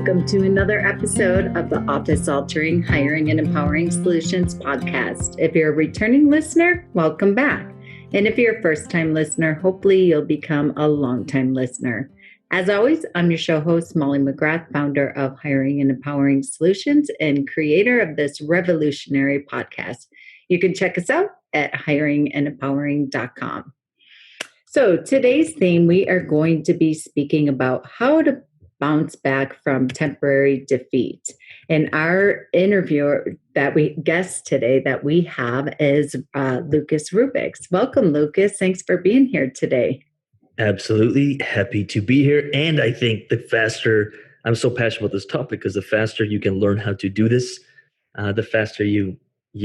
welcome to another episode of the Office Altering Hiring and Empowering Solutions podcast. If you're a returning listener, welcome back. And if you're a first-time listener, hopefully you'll become a long-time listener. As always, I'm your show host, Molly McGrath, founder of Hiring and Empowering Solutions and creator of this revolutionary podcast. You can check us out at hiringandempowering.com. So today's theme, we are going to be speaking about how to bounce back from temporary defeat. And our interviewer guest today that we have is Lucas Rubix. Welcome, Lucas. Thanks for being here today. Absolutely happy to be here. And I think the faster, I'm so passionate about this topic because the faster you can learn how to do this, the faster you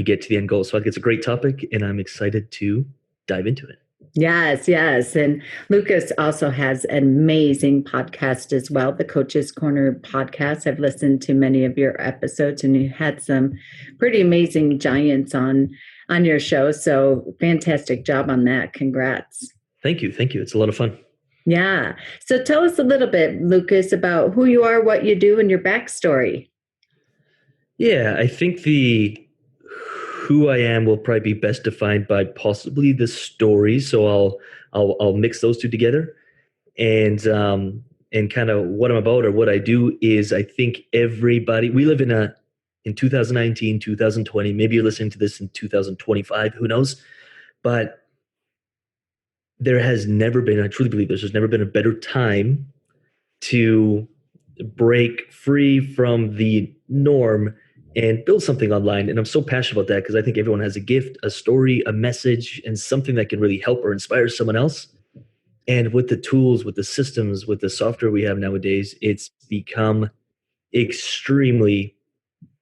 get to the end goal. So I think it's a great topic and I'm excited to dive into it. Yes. And Lucas also has an amazing podcast as well, the Coach's Corner podcast. I've listened to many of your episodes and you had some pretty amazing giants on your show. So fantastic job on that. Congrats. Thank you. It's a lot of fun. Yeah. So tell us a little bit, Lucas, about who you are, what you do, and your backstory. Yeah, I think who I am will probably be best defined by possibly the story. So I'll mix those two together, and kind of what I'm about or what I do is I think everybody, we live in 2019, 2020. Maybe you're listening to this in 2025. Who knows? But there has never been, I truly believe there's never been a better time to break free from the norm and build something online. And I'm so passionate about that because I think everyone has a gift, a story, a message, and something that can really help or inspire someone else. And with the tools, with the systems, with the software we have nowadays, it's become extremely,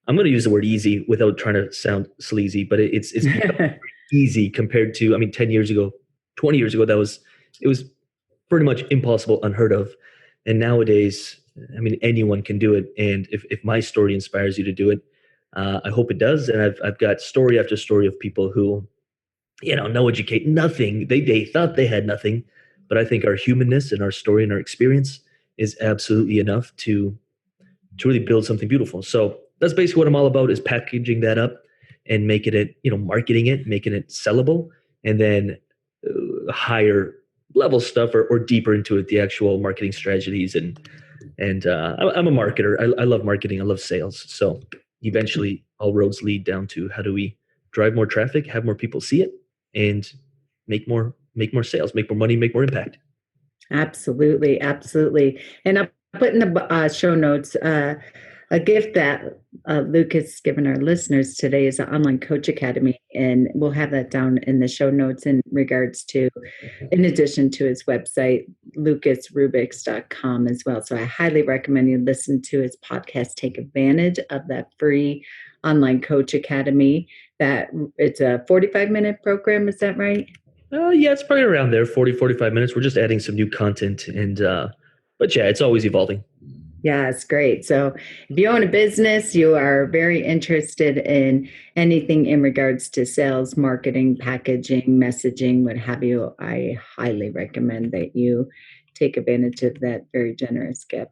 I'm going to use the word easy without trying to sound sleazy, but it's become easy compared to, 10 years ago, 20 years ago, it was pretty much impossible, unheard of. And nowadays, anyone can do it. And if my story inspires you to do it, I hope it does. And I've got story after story of people who, no educate, nothing. They thought they had nothing, but I think our humanness and our story and our experience is absolutely enough to really build something beautiful. So that's basically what I'm all about, is packaging that up and making it, marketing it, making it sellable, and then higher level stuff or deeper into it, the actual marketing strategies. And I'm a marketer. I love marketing. I love sales. So eventually all roads lead down to how do we drive more traffic, have more people see it, and make more sales, make more money, make more impact. Absolutely. And I'll put in the show notes a gift that Lucas has given our listeners today is an online coach academy. And we'll have that down in the show notes in regards to, in addition to his website, lucasrubix.com as well. So I highly recommend you listen to his podcast, take advantage of that free online coach academy. That it's a 45-minute program. Is that right? Yeah, it's probably around there, 40, 45 minutes. We're just adding some new content. But yeah, it's always evolving. Yeah, it's great. So if you own a business, you are very interested in anything in regards to sales, marketing, packaging, messaging, what have you, I highly recommend that you take advantage of that very generous gift.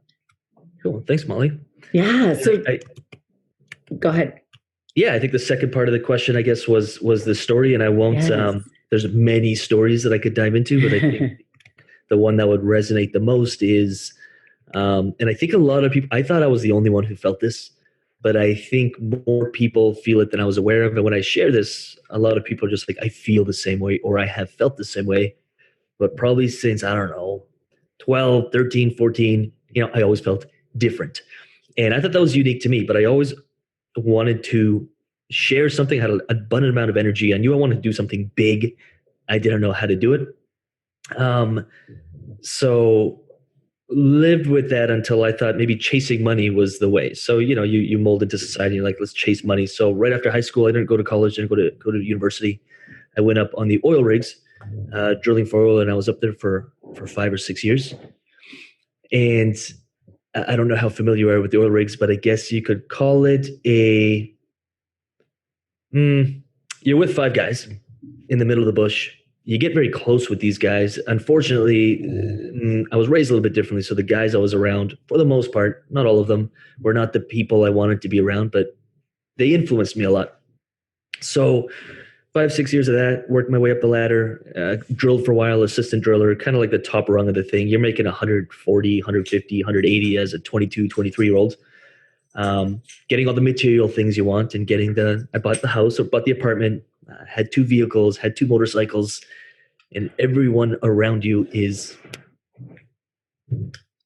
Cool. Thanks, Molly. Yeah. So go ahead. Yeah, I think the second part of the question, I guess, was the story. And I won't, there's many stories that I could dive into, but I think the one that would resonate the most is, and I think a lot of people, I thought I was the only one who felt this, but I think more people feel it than I was aware of. And when I share this, a lot of people are just like, I feel the same way, or I have felt the same way. But probably since, 12, 13, 14, I always felt different. And I thought that was unique to me, but I always wanted to share something, had an abundant amount of energy. I knew I wanted to do something big. I didn't know how to do it. So lived with that until I thought maybe chasing money was the way. So, you mold into society, you're like, let's chase money. So right after high school, I didn't go to college, didn't go to university. I went up on the oil rigs, drilling for oil, and I was up there for 5 or 6 years. And I don't know how familiar you are with the oil rigs, but I guess you could call it you're with 5 guys in the middle of the bush. you get very close with these guys. Unfortunately, I was raised a little bit differently. So the guys I was around, for the most part, not all of them, were not the people I wanted to be around, but they influenced me a lot. So 5, 6 years of that, worked my way up the ladder, drilled for a while, assistant driller, kind of like the top rung of the thing. You're making 140, 150, 180 as a 22, 23-year-old. Getting all the material things you want and I bought the house or bought the apartment, had 2 vehicles, had 2 motorcycles, and everyone around you is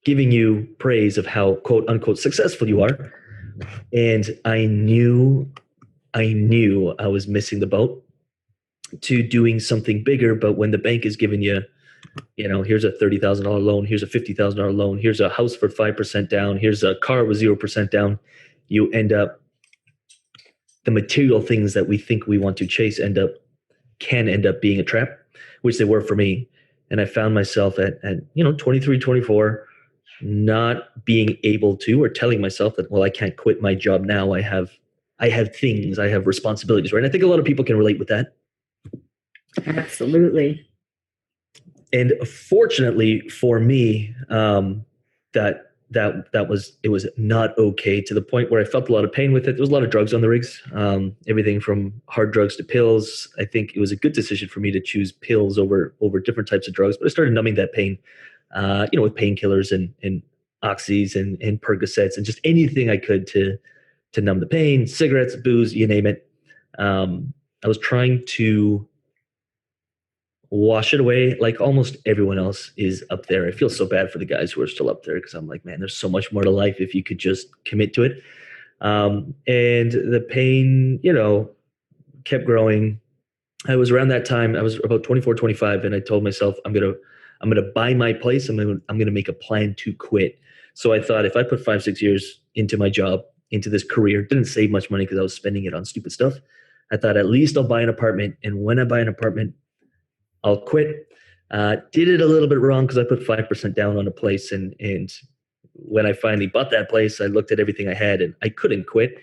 giving you praise of how quote unquote successful you are. And I knew I was missing the boat to doing something bigger. But when the bank is giving you, here's a $30,000 loan, here's a $50,000 loan, here's a house for 5% down, here's a car with 0% down, you end up, the material things that we think we want to chase can end up being a trap, which they were for me. And I found myself at 23, 24, not being able to, or telling myself that, well, I can't quit my job now. I have things, I have responsibilities, right? And I think a lot of people can relate with that. Absolutely. And fortunately for me, it was not okay, to the point where I felt a lot of pain with it. There was a lot of drugs on the rigs, everything from hard drugs to pills. I think it was a good decision for me to choose pills over different types of drugs, but I started numbing that pain, with painkillers and oxys and Percocets and just anything I could to numb the pain, cigarettes, booze, you name it. I was trying to wash it away like almost everyone else is up there. I feel so bad for the guys who are still up there, because I'm like, man, there's so much more to life if you could just commit to it. And the pain, kept growing. I was around that time, I was about 24, 25, and I told myself, I'm going to buy my place. I'm going to make a plan to quit. So I thought, if I put 5, 6 years into my job, into this career, didn't save much money because I was spending it on stupid stuff. I thought, at least I'll buy an apartment. And when I buy an apartment, I'll quit. Did it a little bit wrong because I put 5% down on a place. And when I finally bought that place, I looked at everything I had and I couldn't quit.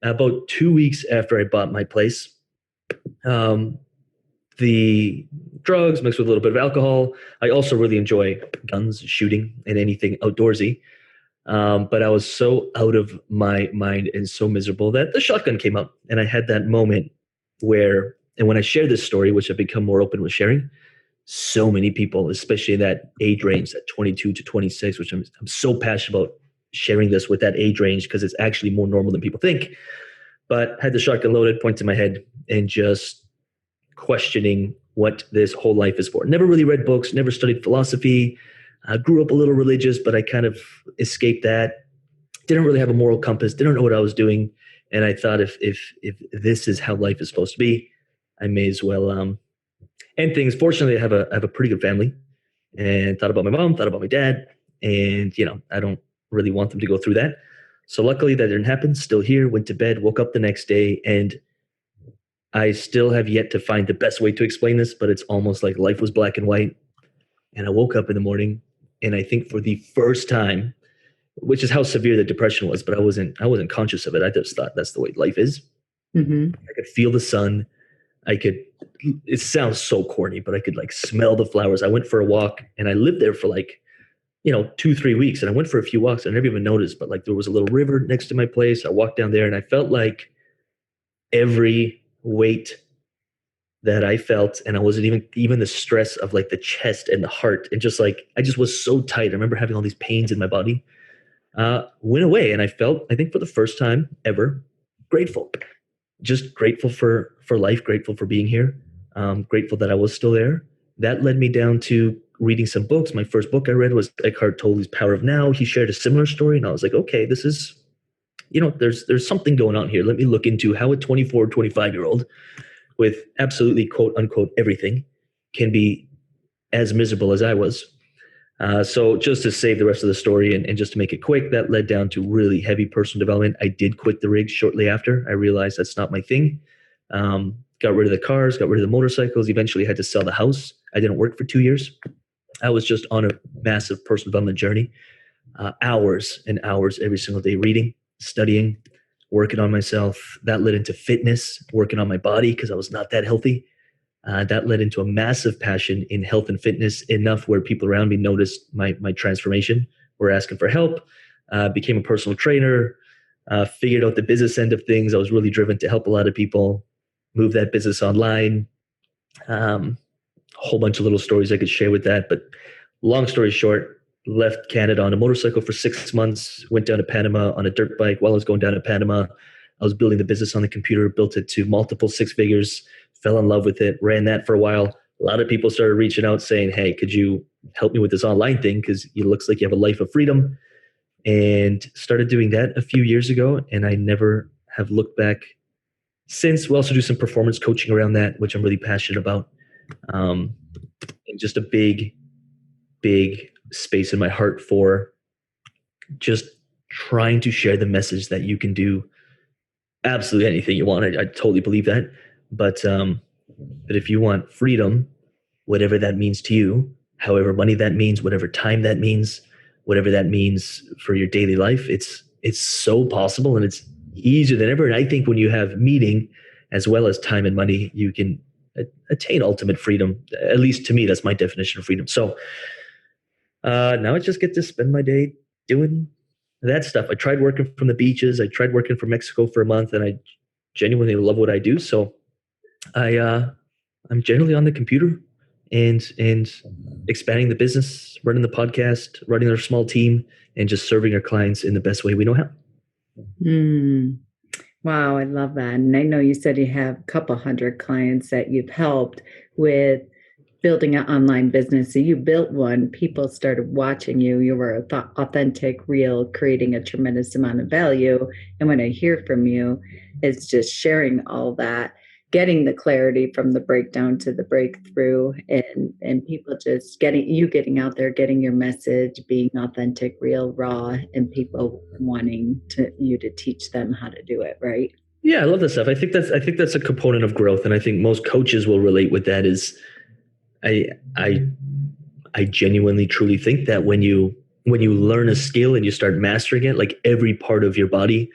About 2 weeks after I bought my place, the drugs mixed with a little bit of alcohol. I also really enjoy guns, shooting, and anything outdoorsy. But I was so out of my mind and so miserable that the shotgun came out. And I had that moment where, and when I share this story, which I've become more open with sharing, so many people, especially in that age range, that 22 to 26, which I'm so passionate about sharing this with that age range, because it's actually more normal than people think. But had the shotgun loaded, pointed to my head, and just questioning what this whole life is for. Never really read books, never studied philosophy. I grew up a little religious, but I kind of escaped that. Didn't really have a moral compass, didn't know what I was doing. And I thought, if this is how life is supposed to be, I may as well end things. Fortunately, I have a pretty good family, and thought about my mom, thought about my dad, and I don't really want them to go through that. So luckily that didn't happen. Still here, went to bed, woke up the next day, and I still have yet to find the best way to explain this, but it's almost like life was black and white. And I woke up in the morning, and I think for the first time, which is how severe the depression was, but I wasn't conscious of it. I just thought that's the way life is. Mm-hmm. I could feel the sun. It sounds so corny, but I could smell the flowers. I went for a walk, and I lived there for 2-3 weeks. And I went for a few walks, and I never even noticed, but there was a little river next to my place. I walked down there, and I felt like every weight that I felt, and I wasn't even the stress of the chest and the heart, and I just was so tight. I remember having all these pains in my body, went away. And I felt, I think for the first time ever, grateful. Just grateful for life, grateful for being here, grateful that I was still there. That led me down to reading some books. My first book I read was Eckhart Tolle's Power of Now. He shared a similar story, and I was like, okay, this is, there's something going on here. Let me look into how a 24, 25-year-old with absolutely quote unquote everything can be as miserable as I was. So just to save the rest of the story and just to make it quick, that led down to really heavy personal development. I did quit the rig shortly after. I realized that's not my thing. Got rid of the cars, got rid of the motorcycles, eventually had to sell the house. I didn't work for 2 years. I was just on a massive personal development journey. Hours and hours every single day, reading, studying, working on myself. That led into fitness, working on my body because I was not that healthy. That led into a massive passion in health and fitness, enough where people around me noticed my transformation, were asking for help, became a personal trainer, figured out the business end of things. I was really driven to help a lot of people move that business online. A whole bunch of little stories I could share with that. But long story short, left Canada on a motorcycle for 6 months, went down to Panama on a dirt bike. While I was going down to Panama, I was building the business on the computer, built it to multiple six figures, fell in love with it, ran that for a while. A lot of people started reaching out saying, hey, could you help me with this online thing? Because it looks like you have a life of freedom. And started doing that a few years ago. And I never have looked back since. We also do some performance coaching around that, which I'm really passionate about. And just a big space in my heart for just trying to share the message that you can do absolutely anything you want. I totally believe that. But if you want freedom, whatever that means to you, however money that means, whatever time that means, whatever that means for your daily life, it's so possible, and it's easier than ever. And I think when you have meaning as well as time and money, you can attain ultimate freedom. At least to me, that's my definition of freedom. So now I just get to spend my day doing that stuff. I tried working from the beaches. I tried working from Mexico for a month, and I genuinely love what I do. So I'm generally on the computer and expanding the business, running the podcast, running our small team, and just serving our clients in the best way we know how. Wow, I love that. And I know you said you have a couple hundred clients that you've helped with building an online business. So you built one, people started watching you. You were authentic, real, creating a tremendous amount of value. And when I hear from you, it's just sharing all that, getting the clarity from the breakdown to the breakthrough, and people just getting out there, getting your message, being authentic, real, raw, and people wanting you to teach them how to do it, right? Yeah, I love that stuff. I think that's a component of growth, and I think most coaches will relate with that. Is I genuinely truly think that when you learn a skill and you start mastering it, like every part of your body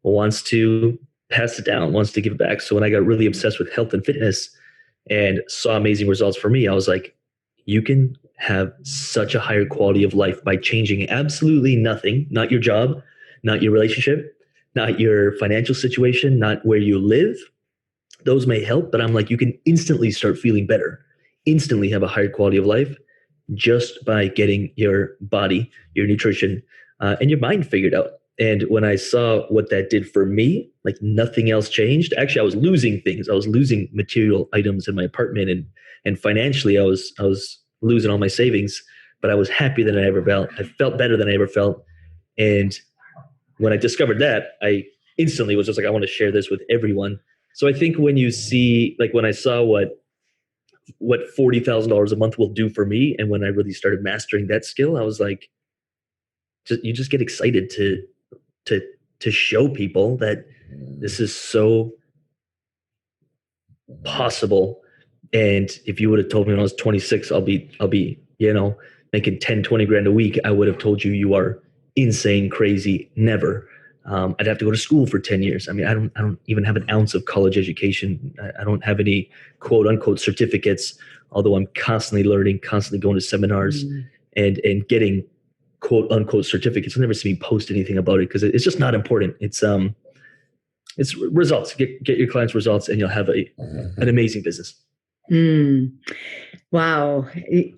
wants to pass it down, wants to give it back. So when I got really obsessed with health and fitness and saw amazing results for me, I was like, you can have such a higher quality of life by changing absolutely nothing, not your job, not your relationship, not your financial situation, not where you live. Those may help, but I'm like, you can instantly start feeling better, instantly have a higher quality of life just by getting your body, your nutrition, and your mind figured out. And when I saw what that did for me, like nothing else changed. Actually, I was losing things. I was losing material items in my apartment, and financially, I was losing all my savings. But I was happier than I ever felt. I felt better than I ever felt. And when I discovered that, I instantly was just like, I want to share this with everyone. So I think when you see, like when I saw what $40,000 a month will do for me, and when I really started mastering that skill, I was like, you just get excited to show people that this is so possible. And if you would have told me when I was 26, I'll be, making 10, 20 grand a week, I would have told you, you are insane, crazy, never. I'd have to go to school for 10 years. I mean, I don't even have an ounce of college education. I don't have any quote unquote certificates, although I'm constantly learning, constantly going to seminars and getting quote unquote certificates. You'll never see me post anything about it because it's just not important. It's results. Get your clients results, and you'll have an amazing business. Wow,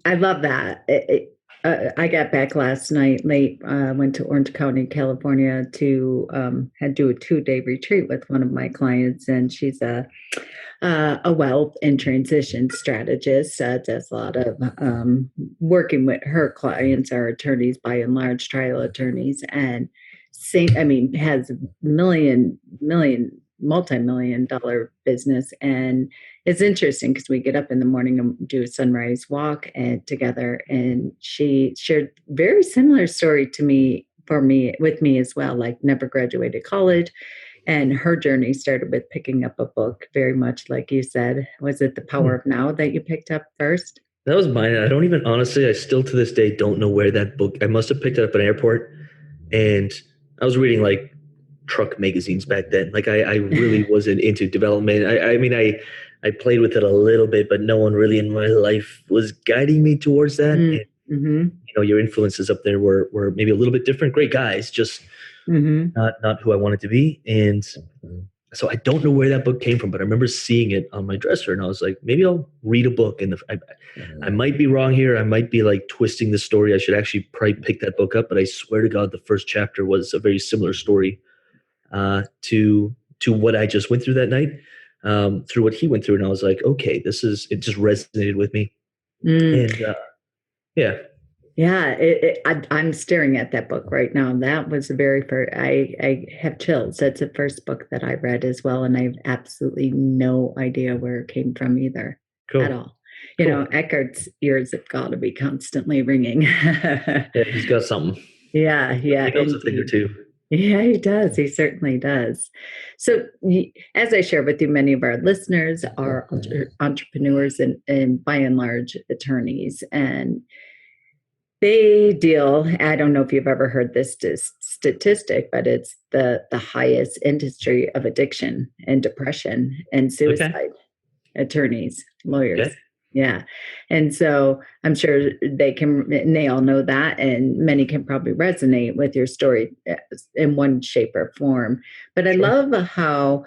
I love that. I got back last night late. Went to Orange County, California to had do a 2-day retreat with one of my clients, and she's a wealth and transition strategist. Does a lot of working with her clients, are attorneys by and large, trial attorneys, and has multi-million-dollar business. And it's interesting because we get up in the morning and do a sunrise walk together, and she shared very similar story to me with me as well, like never graduated college. And her journey started with picking up a book, very much like you said. Was it The Power of Now that you picked up first? That was mine. I still to this day don't know where that book, I must have picked it up at an airport, and I was reading like truck magazines back then. Like I really wasn't into development. I played with it a little bit, but no one really in my life was guiding me towards that. And Mm-hmm. your influences up there were maybe a little bit different. Great guys, just Mm-hmm. not who I wanted to be. And so I don't know where that book came from, but I remember seeing it on my dresser, and I was like, maybe I'll read a book. And I might be wrong here. I might be like twisting the story. I should actually probably pick that book up. But I swear to God, the first chapter was a very similar story to what I just went through that night, through what he went through, and I was like, okay, it just resonated with me, Mm. and yeah. Yeah, I'm staring at that book right now. That was the very first. I have chills. That's the first book that I read as well, and I have absolutely no idea where it came from either, at Cool. all. Eckhart's ears have got to be constantly ringing. Yeah, he's got something. Yeah, yeah, He knows a thing or indeed. two. Yeah, he does. He certainly does. So, as I share with you, many of our listeners are entrepreneurs and by and large attorneys, and they deal, I don't know if you've ever heard this statistic, but it's the highest industry of addiction and depression and Okay. suicide, attorneys, lawyers. Okay. Yeah. And so I'm sure and they all know that, and many can probably resonate with your story in one shape or form. But I Sure. love how,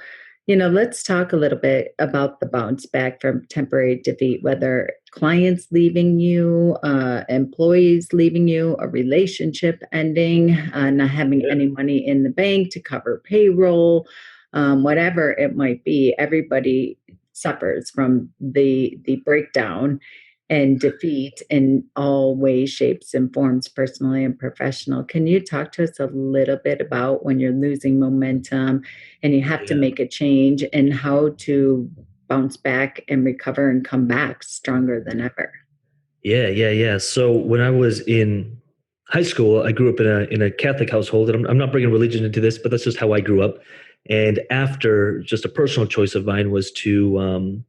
let's talk a little bit about the bounce back from temporary defeat, whether clients leaving you, employees leaving you, a relationship ending, not having Yeah. any money in the bank to cover payroll, whatever it might be. Everybody suffers from the breakdown and defeat in all ways, shapes, and forms, personally and professional. Can you talk to us a little bit about when you're losing momentum and you have to Yeah. make a change, and how to bounce back and recover and come back stronger than ever? Yeah. So when I was in high school, I grew up in a Catholic household, and I'm not bringing religion into this, but that's just how I grew up. And after, just a personal choice of mine was to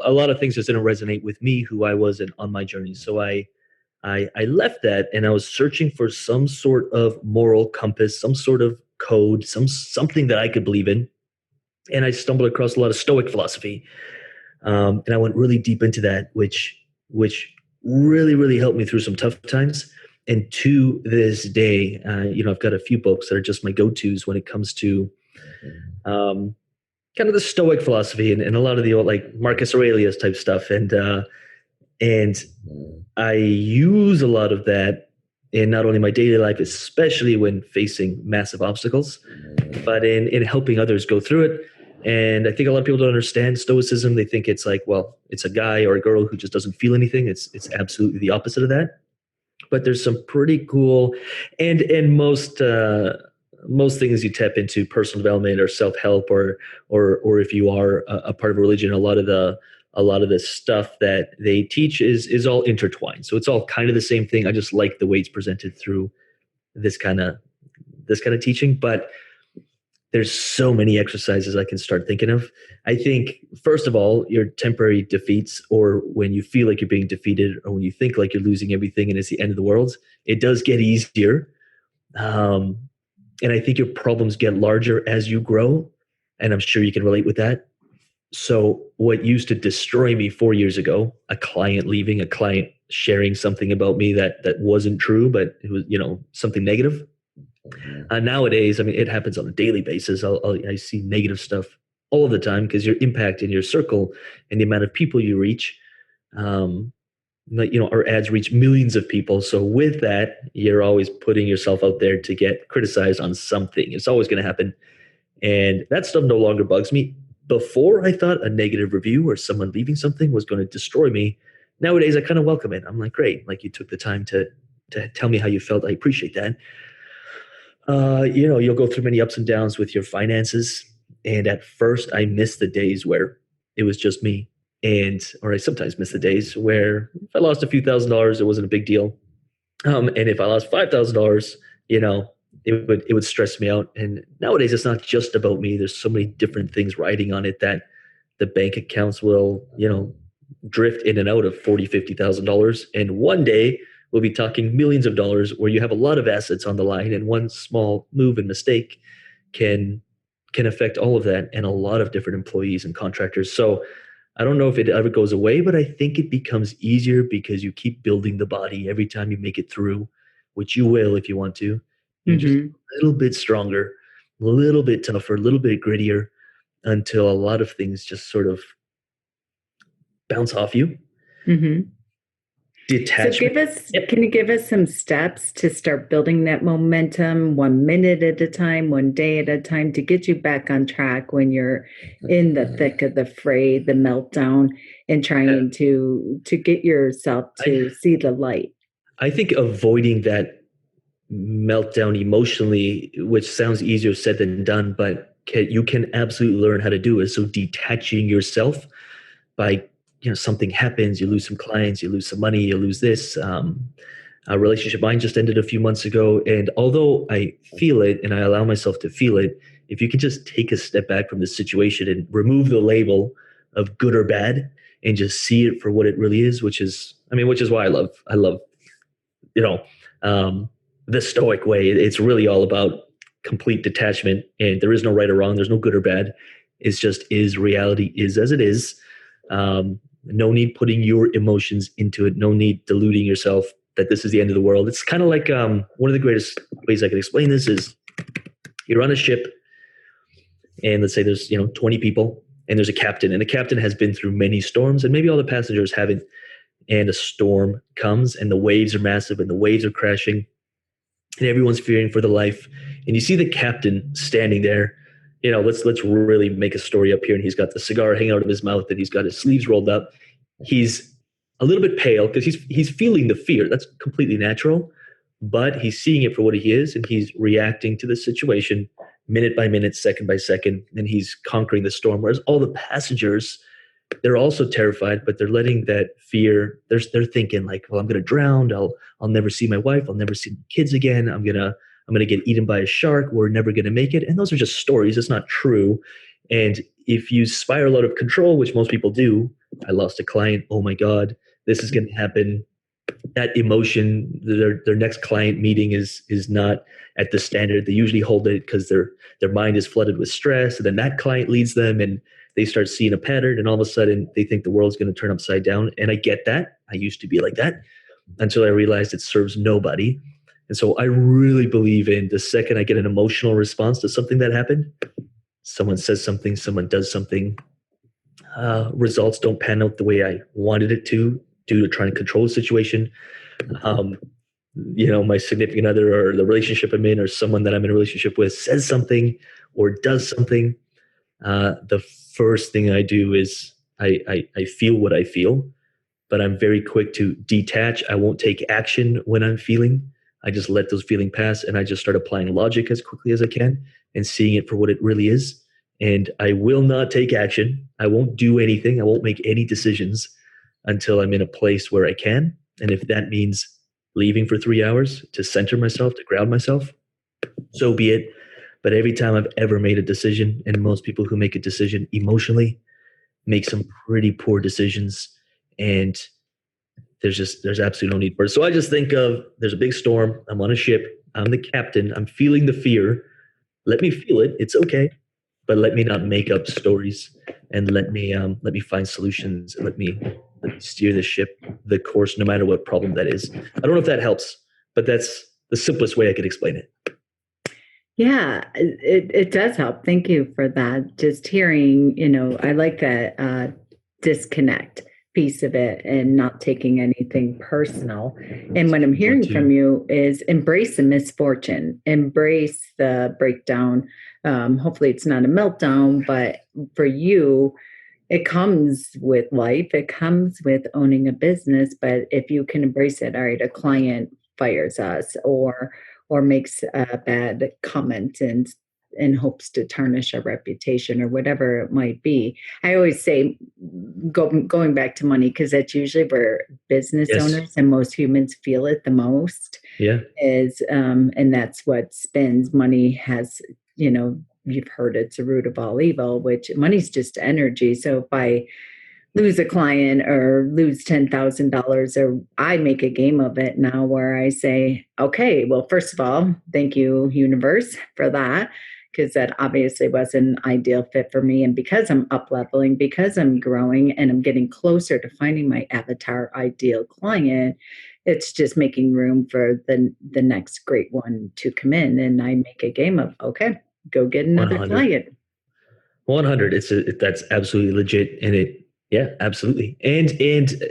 a lot of things just didn't resonate with me, who I was, and on my journey. So I left that, and I was searching for some sort of moral compass, some sort of code, something that I could believe in. And I stumbled across a lot of Stoic philosophy, and I went really deep into that, which really helped me through some tough times. And to this day, I've got a few books that are just my go-tos when it comes to um, kind of the Stoic philosophy, and a lot of the old, like, Marcus Aurelius type stuff, and I use a lot of that in not only my daily life, especially when facing massive obstacles, but in helping others go through it. And I think a lot of people don't understand Stoicism. They think it's like, well, it's a guy or a girl who just doesn't feel anything. It's absolutely the opposite of that. But there's some pretty cool, and most things you tap into personal development or self help, or if you are a part of a religion, a lot of the stuff that they teach is all intertwined. So it's all kind of the same thing. I just like the way it's presented through this kind of this kind of teaching. But there's so many exercises I can start thinking of. I think, first of all, your temporary defeats, or when you feel like you're being defeated, or when you think like you're losing everything and it's the end of the world, it does get easier. Um, and I think your problems get larger as you grow. And I'm sure you can relate with that. So, what used to destroy me 4 years ago, a client leaving, a client sharing something about me that wasn't true, but it was, something negative. Nowadays, I mean, it happens on a daily basis. I see negative stuff all the time, because your impact in your circle and the amount of people you reach, um, our ads reach millions of people. So with that, you're always putting yourself out there to get criticized on something. It's always going to happen. And that stuff no longer bugs me. Before, I thought a negative review or someone leaving something was going to destroy me. Nowadays, I kind of welcome it. I'm like, great, like, you took the time to tell me how you felt. I appreciate that. You'll go through many ups and downs with your finances. And at first, I miss the days where it was just me. Or I sometimes miss the days where if I lost a few $1,000s, it wasn't a big deal. And if I lost $5,000, it would stress me out. And nowadays, it's not just about me. There's so many different things riding on it, that the bank accounts will, drift in and out of $40,000, $50,000. And one day we'll be talking millions of dollars, where you have a lot of assets on the line, and one small move and mistake can can affect all of that and a lot of different employees and contractors. So I don't know if it ever goes away, but I think it becomes easier because you keep building the body every time you make it through, which you will if you want to. You just Mm-hmm. a little bit stronger, a little bit tougher, a little bit grittier until a lot of things just sort of bounce off you. Mm-hmm. So Detachment. Yep. can you give us some steps to start building that momentum 1 minute at a time, 1 day at a time to get you back on track when you're in the thick of the fray, the meltdown, and trying to get yourself I, to see the light? I think avoiding that meltdown emotionally, which sounds easier said than done, but you can absolutely learn how to do it. So detaching yourself by, something happens, you lose some clients, you lose some money, you lose this. A relationship mine just ended a few months ago, and although I feel it and I allow myself to feel it, if you can just take a step back from the situation and remove the label of good or bad and just see it for what it really is, which is why I love you know, um, the stoic way. It's really all about complete detachment, and there is no right or wrong. There's no good or bad. It's just is reality is as it is. No need putting your emotions into it. No need deluding yourself that this is the end of the world. It's kind of like one of the greatest ways I can explain this is you're on a ship, and let's say there's 20 people, and there's a captain, and the captain has been through many storms, and maybe all the passengers haven't. And a storm comes, and the waves are massive, and the waves are crashing, and everyone's fearing for the life. And you see the captain standing there. Let's really make a story up here. And he's got the cigar hanging out of his mouth, and he's got his sleeves rolled up. He's a little bit pale because he's feeling the fear. That's completely natural, but he's seeing it for what he is, and he's reacting to the situation minute by minute, second by second, and he's conquering the storm. Whereas all the passengers, they're also terrified, but they're letting that fear. They're thinking like, well, I'm going to drown. I'll never see my wife. I'll never see my kids again. I'm gonna get eaten by a shark. We're never going to make it. And those are just stories. It's not true. And if you spiral out of control, which most people do, I lost a client. Oh my God, this is going to happen. That emotion, their next client meeting is not at the standard. They usually hold it because their mind is flooded with stress, and then that client leads them, and they start seeing a pattern, and all of a sudden they think the world's going to turn upside down. And I get that. I used to be like that until I realized it serves nobody. And so I really believe in the second I get an emotional response to something that happened, someone says something, someone does something, results don't pan out the way I wanted it to due to trying to control the situation. Um, my significant other or the relationship I'm in or someone that I'm in a relationship with says something or does something. The first thing I do is I feel what I feel, but I'm very quick to detach. I won't take action when I'm feeling. I just let those feelings pass, and I just start applying logic as quickly as I can and seeing it for what it really is. And I will not take action. I won't do anything. I won't make any decisions until I'm in a place where I can. And if that means leaving for 3 hours to center myself, to ground myself, so be it. But every time I've ever made a decision, and most people who make a decision emotionally make some pretty poor decisions, and there's absolutely no need for it. So I just think of there's a big storm. I'm on a ship. I'm the captain. I'm feeling the fear. Let me feel it. It's okay, but let me not make up stories, and let me find solutions, and let me steer the ship the course, no matter what problem that is. I don't know if that helps, but that's the simplest way I could explain it. Yeah, it does help. Thank you for that. Just hearing, I like that disconnect piece of it and not taking anything personal. And what I'm hearing from you is embrace the misfortune, embrace the breakdown. Hopefully, it's not a meltdown, but for you, it comes with life, it comes with owning a business. But if you can embrace it, all right, a client fires us or makes a bad comment and in hopes to tarnish our reputation or whatever it might be. I always say going back to money, because that's usually where business Yes. owners and most humans feel it the most. Yeah. Is and that's what spins. Money has, you've heard it's the root of all evil, which money's just energy. So if I lose a client or lose $10,000, or I make a game of it now where I say, okay, well, first of all, thank you, universe, for that. because that obviously was an ideal fit for me. And because I'm up leveling, because I'm growing and I'm getting closer to finding my avatar ideal client, it's just making room for the next great one to come in. And I make a game of, okay, go get another 100. client. 100. That's absolutely legit. And yeah, absolutely. And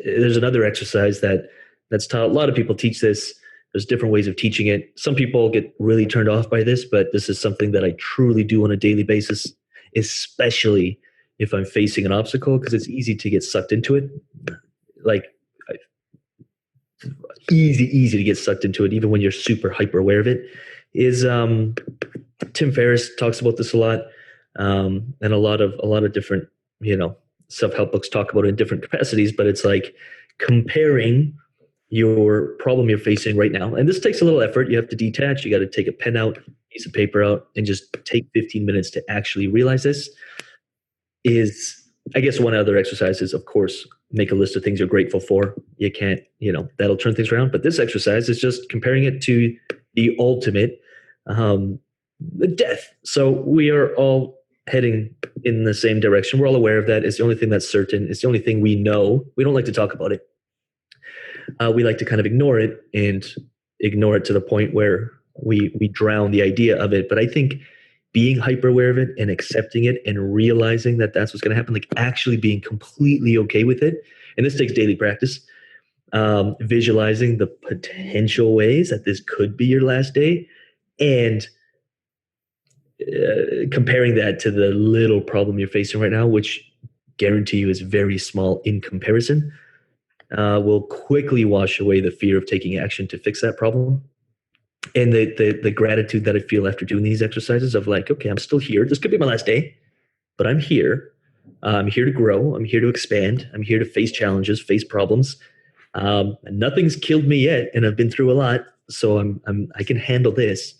there's another exercise that's taught. A lot of people teach this. There's different ways of teaching it. Some people get really turned off by this, but this is something that I truly do on a daily basis, especially if I'm facing an obstacle, because it's easy to get sucked into it. Like easy to get sucked into it, even when you're super hyper aware of it. Is Tim Ferriss talks about this a lot, and a lot of different self-help books talk about it in different capacities. But it's like comparing your problem you're facing right now, and this takes a little effort. You have to detach. You got to take a pen out, piece of paper out, and just take 15 minutes to actually realize this. Is I guess one other exercise is, of course, make a list of things you're grateful for. You can't, that'll turn things around. But this exercise is just comparing it to the ultimate, the death. So we are all heading in the same direction. We're all aware of that. It's the only thing that's certain. It's the only thing we know. We don't like to talk about it. We like to kind of ignore it to the point where we drown the idea of it. But I think being hyper aware of it and accepting it and realizing that that's what's going to happen, like actually being completely okay with it. And this takes daily practice, visualizing the potential ways that this could be your last day, and comparing that to the little problem you're facing right now, which guarantee you is very small in comparison, will quickly wash away the fear of taking action to fix that problem. And the gratitude that I feel after doing these exercises of like, okay, I'm still here. This could be my last day, but I'm here. I'm here to grow. I'm here to expand. I'm here to face challenges, face problems. And nothing's killed me yet, and I've been through a lot, so I can handle this.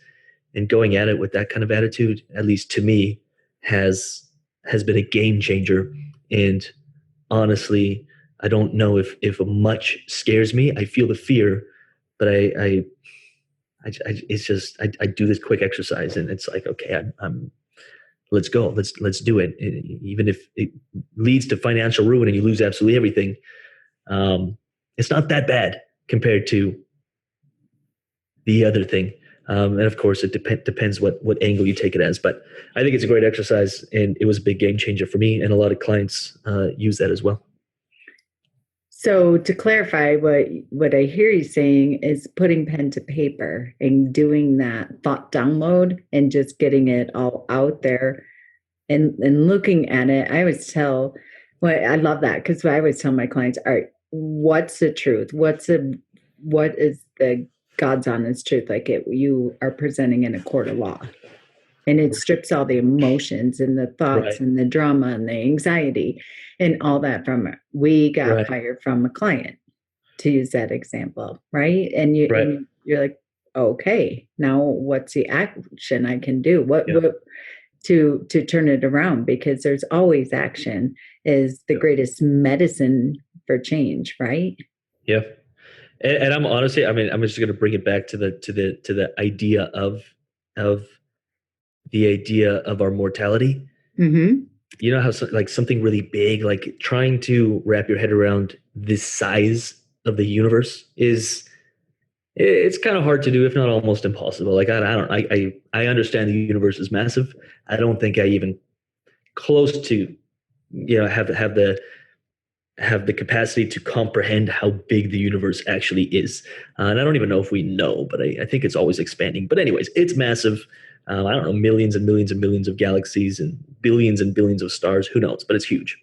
And going at it with that kind of attitude, at least to me, has been a game changer. And honestly, I don't know if much scares me. I feel the fear, but I it's just I do this quick exercise, and it's like, okay, I'm let's go, let's do it. Even if it leads to financial ruin and you lose absolutely everything, it's not that bad compared to the other thing. And of course, it depends what angle you take it as. But I think it's a great exercise, and it was a big game changer for me, and a lot of clients use that as well. So to clarify, what I hear you saying is putting pen to paper and doing that thought download and just getting it all out there and looking at it. I always tell, I love that, because I always tell my clients, all right, what's the truth? What is the God's honest truth? Like you are presenting in a court of law. And it strips all the emotions and the thoughts and the drama and the anxiety and all that from it. We got fired from a client, to use that example, right? And you're like, okay, now what's the action I can do? What to turn it around? Because there's always action is the greatest medicine for change, right? Yeah. And I'm honestly, I'm just going to bring it back to the idea of the idea of our mortality. Mm-hmm. You know how something really big, like trying to wrap your head around this size of the universe it's kind of hard to do, if not almost impossible. Like I understand the universe is massive. I don't think I even close to have the capacity to comprehend how big the universe actually is. And I don't even know if we know, but I think it's always expanding. But anyways, it's massive. I don't know, millions and millions and millions of galaxies and billions of stars. Who knows? But it's huge.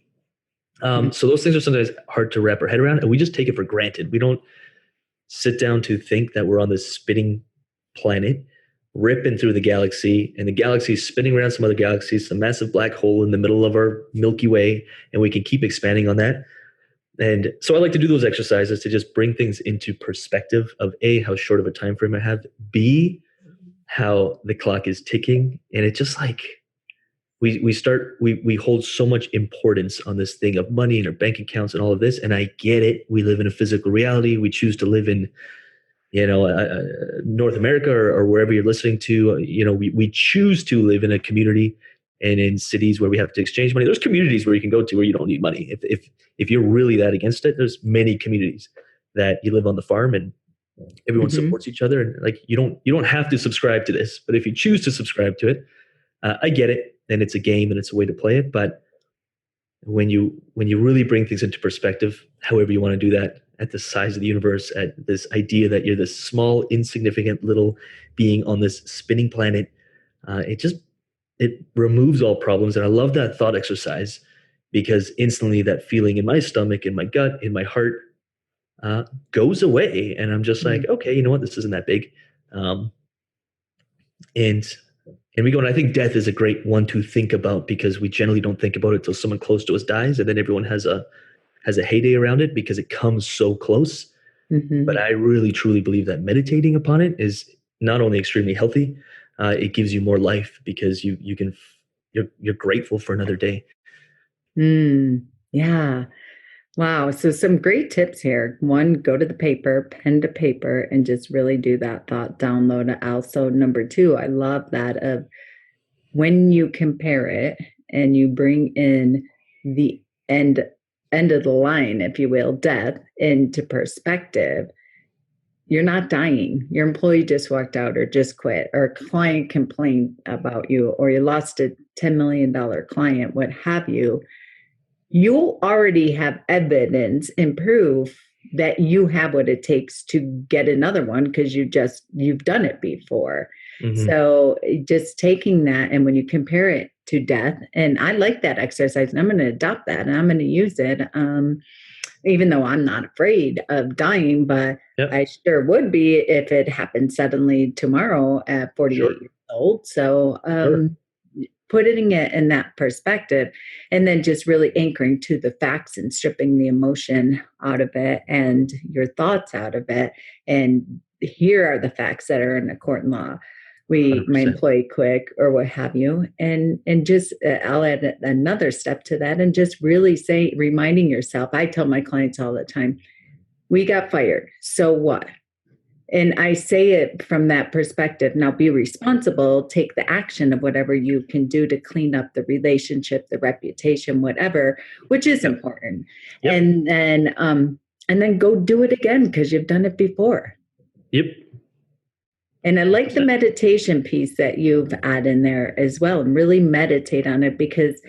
So those things are sometimes hard to wrap our head around, and we just take it for granted. We don't sit down to think that we're on this spinning planet, ripping through the galaxy, and the galaxy is spinning around some other galaxies, some massive black hole in the middle of our Milky Way, and we can keep expanding on that. And so I like to do those exercises to just bring things into perspective of A, how short of a time frame I have, B, how the clock is ticking. And it just like we hold so much importance on this thing of money and our bank accounts and all of this. And I get it. We live in a physical reality. We choose to live in North America or wherever you're listening to, we choose to live in a community and in cities where we have to exchange money. There's communities where you can go to where you don't need money. If you're really that against it, there's many communities that you live on the farm and everyone supports each other. And like, you don't have to subscribe to this, but if you choose to subscribe to it, I get it. And it's a game and it's a way to play it. But when you really bring things into perspective, however you want to do that, at the size of the universe, at this idea that you're this small, insignificant little being on this spinning planet, it removes all problems. And I love that thought exercise because instantly that feeling in my stomach, in my gut, in my heart goes away. And I'm just like, okay, you know what? This isn't that big. And we go, and I think death is a great one to think about because we generally don't think about it till someone close to us dies, and then everyone has a heyday around it because it comes so close. But I really truly believe that meditating upon it is not only extremely healthy, it gives you more life because you're grateful for another day. Yeah. Wow. So some great tips here. One, go to the paper, pen to paper, and just really do that thought download. Also, number two, I love that of when you compare it and you bring in the end of the line, if you will, death into perspective, you're not dying. Your employee just walked out or just quit, or a client complained about you, or you lost a $10 million client, what have you. You already have evidence and proof that you have what it takes to get another one because you've done it before. So just taking that, and when you compare it to death, and I like that exercise, and I'm going to adopt that and I'm going to use it. Even though I'm not afraid of dying, but I sure would be if it happened suddenly tomorrow at 48 years old. So putting it in that perspective, and then just really anchoring to the facts and stripping the emotion out of it and your thoughts out of it. And here are the facts that are in the court law. My employee quit or what have you. And just, I'll add another step to that and just really reminding yourself, I tell my clients all the time, we got fired. So what? And I say it from that perspective. Now be responsible, take the action of whatever you can do to clean up the relationship, the reputation, whatever, which is important. And then go do it again because you've done it before. And I like the meditation piece that you've added in there as well, and really meditate on it because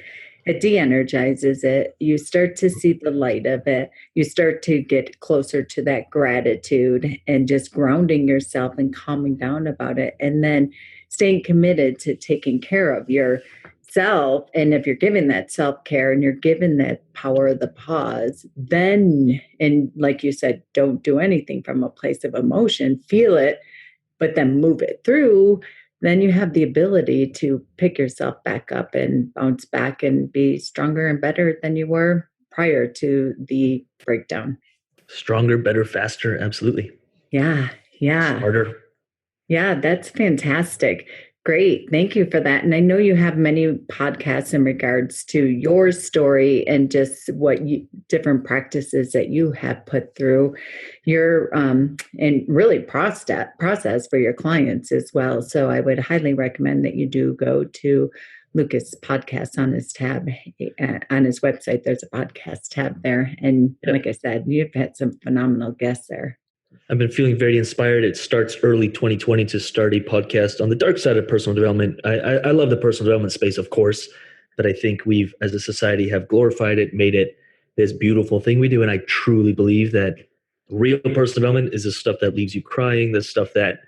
it de-energizes it. You start to see the light of it. You start to get closer to that gratitude and just grounding yourself and calming down about it. And then staying committed to taking care of yourself. And if you're giving that self-care and you're given that power of the pause, then, and like you said, don't do anything from a place of emotion, feel it, but then move it through, then you have the ability to pick yourself back up and bounce back and be stronger and better than you were prior to the breakdown. Stronger, better, faster. Absolutely. Yeah. Smarter. Yeah, that's fantastic. Great. Thank you for that. And I know you have many podcasts in regards to your story and just different practices that you have put through your and really process for your clients as well. So I would highly recommend that you do go to Lucas' podcast on his tab on his website. There's a podcast tab there. And like I said, you've had some phenomenal guests there. I've been feeling very inspired. It starts early 2020 to start a podcast on the dark side of personal development. I love the personal development space, of course, but I think we've, as a society, have glorified it, made it this beautiful thing we do. And I truly believe that real personal development is the stuff that leaves you crying, the stuff that,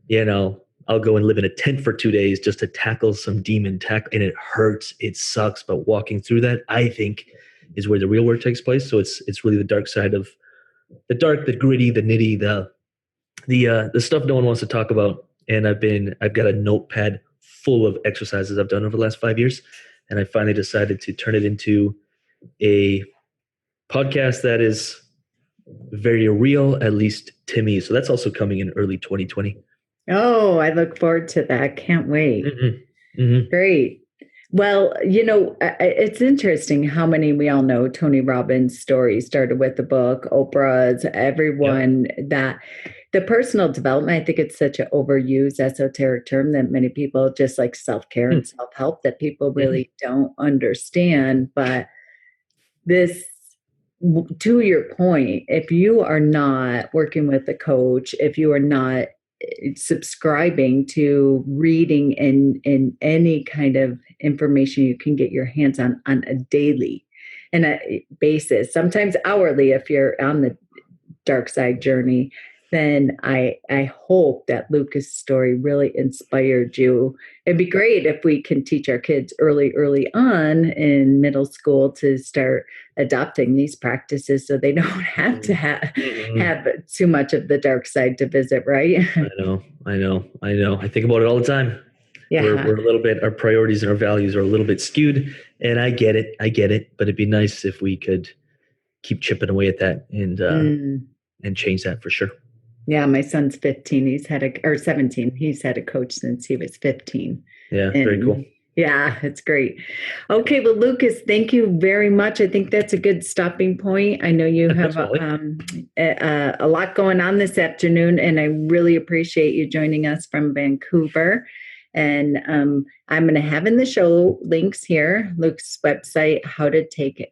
I'll go and live in a tent for 2 days just to tackle some demon and it hurts, it sucks. But walking through that, I think, is where the real work takes place. So it's really the dark side of the dark, the gritty, the nitty, the stuff no one wants to talk about. And I've got a notepad full of exercises I've done over the last 5 years. And I finally decided to turn it into a podcast that is very real, at least to me. So that's also coming in early 2020. Oh, I look forward to that. Can't wait. Great. Well, it's interesting how many we all know. Tony Robbins' story started with the book, Oprah's, everyone that The personal development, I think it's such an overused esoteric term that many people, just like self-care and self-help, that people really don't understand. But this, to your point, if you are not working with a coach, if you are not subscribing to reading in any kind of information you can get your hands on a daily and a basis, sometimes hourly if you're on the dark side journey, then I hope that Lucas' story really inspired you. It'd be great if we can teach our kids early on in middle school to start adopting these practices so they don't have to have too much of the dark side to visit, right? I know. I think about it all the time. Yeah. We're a little bit, our priorities and our values are a little bit skewed, and I get it, but it'd be nice if we could keep chipping away at that and change that for sure. Yeah, my son's 15. Or 17. He's had a coach since he was 15. Yeah, very cool. Yeah, it's great. Okay, well, Lucas, thank you very much. I think that's a good stopping point. I know you have a lot going on this afternoon, and I really appreciate you joining us from Vancouver. And I'm going to have in the show links here, Luke's website, how to take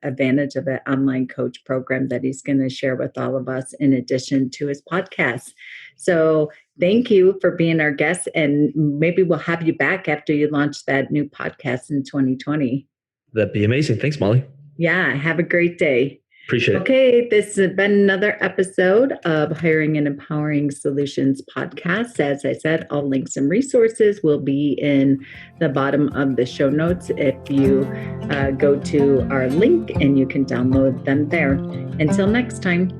advantage of an online coach program that he's going to share with all of us in addition to his podcast. So thank you for being our guest. And maybe we'll have you back after you launch that new podcast in 2020. That'd be amazing. Thanks, Molly. Yeah. Have a great day. Appreciate it. Okay, this has been another episode of Hiring and Empowering Solutions podcast. As I said, all links and resources will be in the bottom of the show notes if you go to our link, and you can download them there. Until next time.